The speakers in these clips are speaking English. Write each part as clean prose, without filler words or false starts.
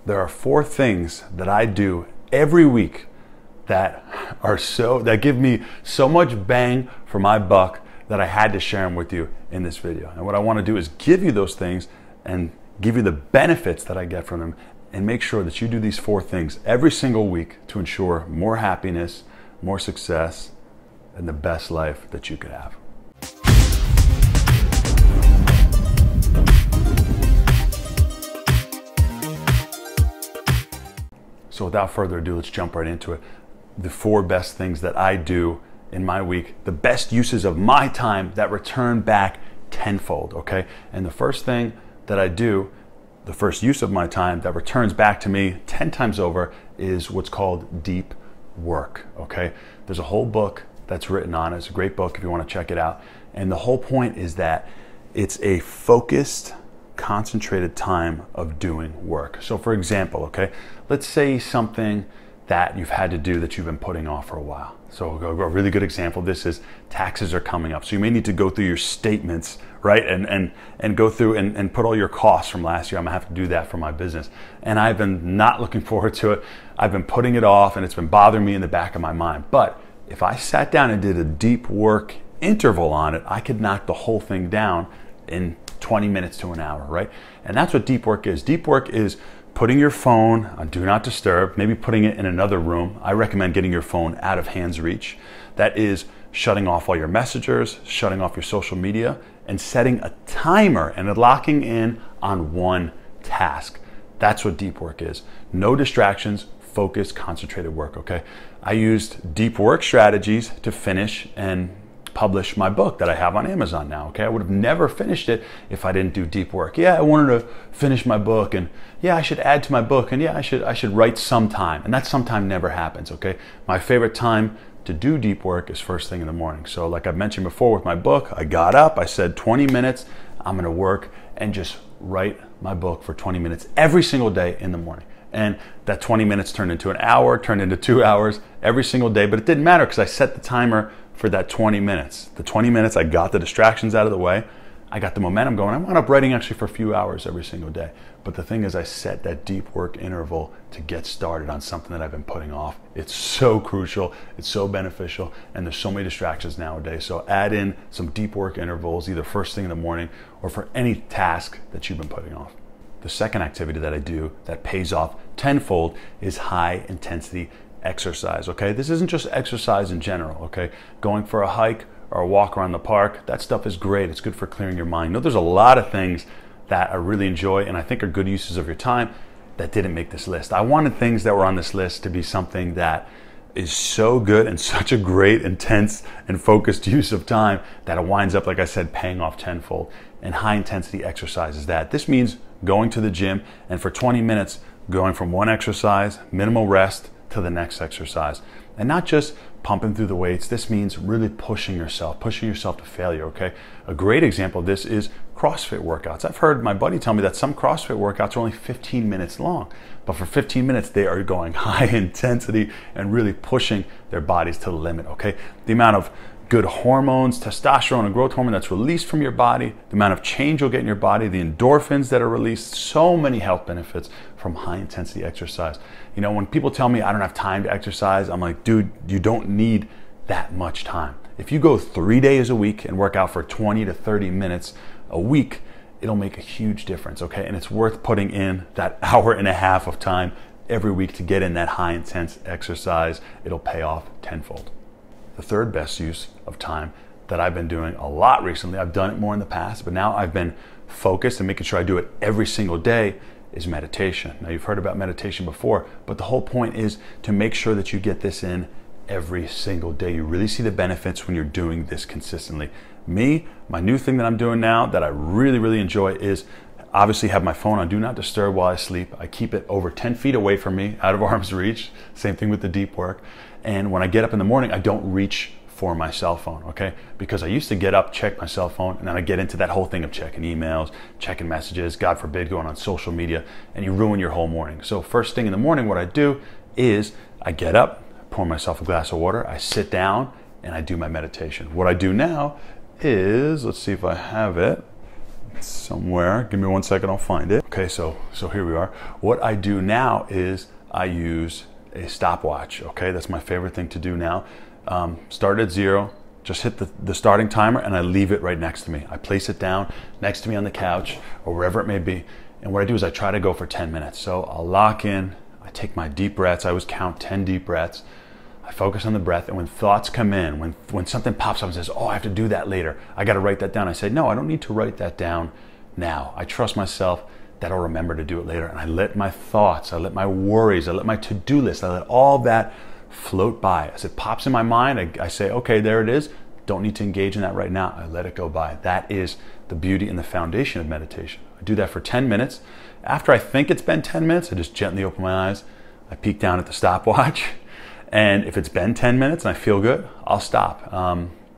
there are 4 things that I do every week that give me so much bang for my buck that I had to share them with you in this video. And what I want to do is give you those things and give you the benefits that I get from them, and make sure that you do these 4 things every single week to ensure more happiness, more success, and the best life that you could have. So without further ado, let's jump right into it. The 4 best things that I do in my week, the best uses of my time that return back tenfold, okay? And the first thing that I do, the first use of my time that returns back to me 10 times over, is what's called deep work, okay? There's a whole book that's written on it. It's a great book if you want to check it out. And the whole point is that it's a focused, concentrated time of doing work. So for example, okay, let's say something that you've had to do that you've been putting off for a while. So a really good example of this is taxes are coming up. So you may need to go through your statements, right? And go through and put all your costs from last year. I'm gonna have to do that for my business. And I've been not looking forward to it. I've been putting it off, and it's been bothering me in the back of my mind. But if I sat down and did a deep work interval on it, I could knock the whole thing down in 20 minutes to an hour, right? And that's what deep work is. Deep work is putting your phone on do not disturb, maybe putting it in another room. I recommend getting your phone out of hand's reach. That is shutting off all your messengers, shutting off your social media, and setting a timer and locking in on one task. That's what deep work is. No distractions, focused, concentrated work, okay? I used deep work strategies to finish and publish my book that I have on Amazon now, okay? I would have never finished it if I didn't do deep work. Yeah, I wanted to finish my book, and yeah, I should add to my book, and yeah, I should write sometime, and that sometime never happens, okay? My favorite time to do deep work is first thing in the morning. So like I mentioned before with my book, I got up, I said 20 minutes, I'm gonna work and just write my book for 20 minutes every single day in the morning. And that 20 minutes turned into an hour, turned into 2 hours every single day, but it didn't matter because I set the timer for that 20 minutes. The 20 minutes, I got the distractions out of the way. I got the momentum going. I wound up writing actually for a few hours every single day. But the thing is, I set that deep work interval to get started on something that I've been putting off. It's so crucial. It's so beneficial. And there's so many distractions nowadays. So add in some deep work intervals, either first thing in the morning or for any task that you've been putting off. The second activity that I do that pays off tenfold is high intensity exercise, okay? This isn't just exercise in general, okay? Going for a hike or a walk around the park, that stuff is great. It's good for clearing your mind. You know, there's a lot of things that I really enjoy and I think are good uses of your time that didn't make this list. I wanted things that were on this list to be something that is so good and such a great, intense, and focused use of time that it winds up, like I said, paying off tenfold. And high intensity exercise is that. This means going to the gym and for 20 minutes, going from one exercise, minimal rest, to the next exercise. And not just pumping through the weights. This means really pushing yourself to failure, okay? A great example of this is CrossFit workouts. I've heard my buddy tell me that some CrossFit workouts are only 15 minutes long, but for 15 minutes they are going high intensity and really pushing their bodies to the limit, okay? The amount of good hormones, testosterone and growth hormone that's released from your body, the amount of change you'll get in your body, the endorphins that are released, so many health benefits from high intensity exercise. You know, when people tell me I don't have time to exercise, I'm like, dude, you don't need that much time. If you go 3 days a week and work out for 20 to 30 minutes a week, it'll make a huge difference, okay? And it's worth putting in that hour and a half of time every week to get in that high intense exercise. It'll pay off tenfold. The third best use of time that I've been doing a lot recently, I've done it more in the past, but now I've been focused and making sure I do it every single day, is meditation. Now you've heard about meditation before, but the whole point is to make sure that you get this in every single day. You really see the benefits when you're doing this consistently. Me, my new thing that I'm doing now that I really, really enjoy is obviously have my phone on do not disturb while I sleep. I keep it over 10 feet away from me, out of arm's reach. Same thing with the deep work. And when I get up in the morning, I don't reach for my cell phone, okay? Because I used to get up, check my cell phone, and then I get into that whole thing of checking emails, checking messages, God forbid, going on social media, and you ruin your whole morning. So first thing in the morning, what I do is I get up, pour myself a glass of water, I sit down, and I do my meditation. What I do now is, let's see if I have it. somewhere. Give me 1 second, I'll find it. Okay, so here we are. What I do now is I use a stopwatch. Okay, that's my favorite thing to do now. Start at 0, just hit the starting timer, and I leave it right next to me. I place it down next to me on the couch or wherever it may be. And what I do is I try to go for 10 minutes. So I'll lock in, I take my deep breaths. I always count 10 deep breaths. I focus on the breath, and when thoughts come in, when something pops up and says, oh, I have to do that later, I got to write that down. I say, no, I don't need to write that down now. I trust myself that I'll remember to do it later. And I let my thoughts, I let my worries, I let my to-do list, I let all that float by. As it pops in my mind, I say, okay, there it is. Don't need to engage in that right now. I let it go by. That is the beauty and the foundation of meditation. I do that for 10 minutes. After I think it's been 10 minutes, I just gently open my eyes. I peek down at the stopwatch. And if it's been 10 minutes and I feel good, I'll stop.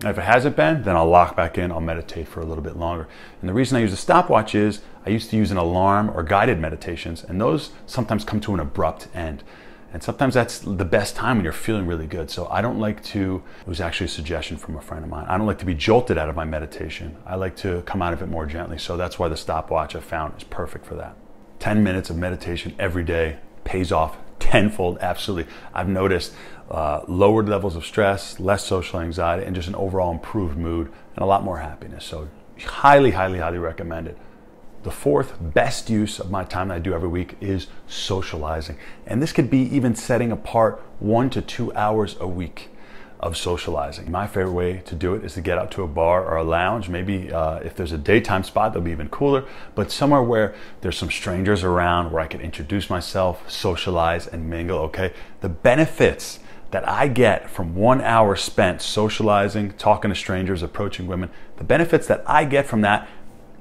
If it hasn't been, then I'll lock back in. I'll meditate for a little bit longer. And the reason I use a stopwatch is I used to use an alarm or guided meditations, and those sometimes come to an abrupt end. And sometimes that's the best time when you're feeling really good. So I don't like to, it was actually a suggestion from a friend of mine, I don't like to be jolted out of my meditation. I like to come out of it more gently. So that's why the stopwatch I found is perfect for that. 10 minutes of meditation every day pays off tenfold, absolutely. I've noticed lowered levels of stress, less social anxiety, and just an overall improved mood and a lot more happiness. So highly, highly, highly recommend it. The fourth best use of my time that I do every week is socializing. And this could be even setting apart 1 to 2 hours a week of socializing. My favorite way to do it is to get out to a bar or a lounge. Maybe if there's a daytime spot, that'll be even cooler, but somewhere where there's some strangers around where I can introduce myself, socialize, and mingle, okay? The benefits that I get from 1 hour spent socializing, talking to strangers, approaching women, the benefits that I get from that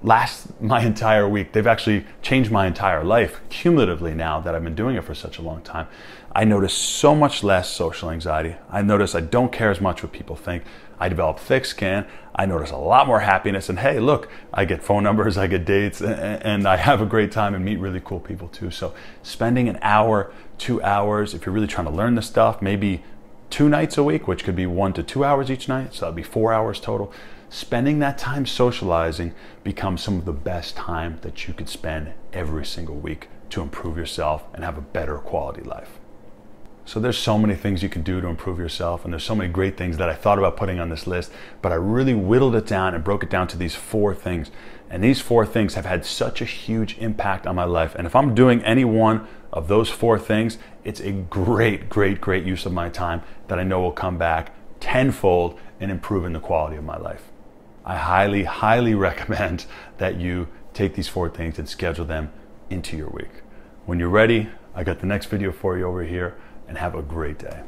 last my entire week. They've actually changed my entire life cumulatively now that I've been doing it for such a long time. I notice so much less social anxiety. I notice I don't care as much what people think. I develop thick skin. I notice a lot more happiness. And hey, look, I get phone numbers, I get dates, and I have a great time and meet really cool people too. So spending an hour, 2 hours, if you're really trying to learn this stuff, maybe 2 nights a week, which could be 1 to 2 hours each night. So that'd be 4 hours total. Spending that time socializing becomes some of the best time that you could spend every single week to improve yourself and have a better quality life. So there's so many things you can do to improve yourself, and there's so many great things that I thought about putting on this list, but I really whittled it down and broke it down to these 4 things. And these 4 things have had such a huge impact on my life. And if I'm doing any one of those 4 things, it's a great, great, great use of my time that I know will come back tenfold in improving the quality of my life. I highly, highly recommend that you take these 4 things and schedule them into your week. When you're ready, I got the next video for you over here, and have a great day.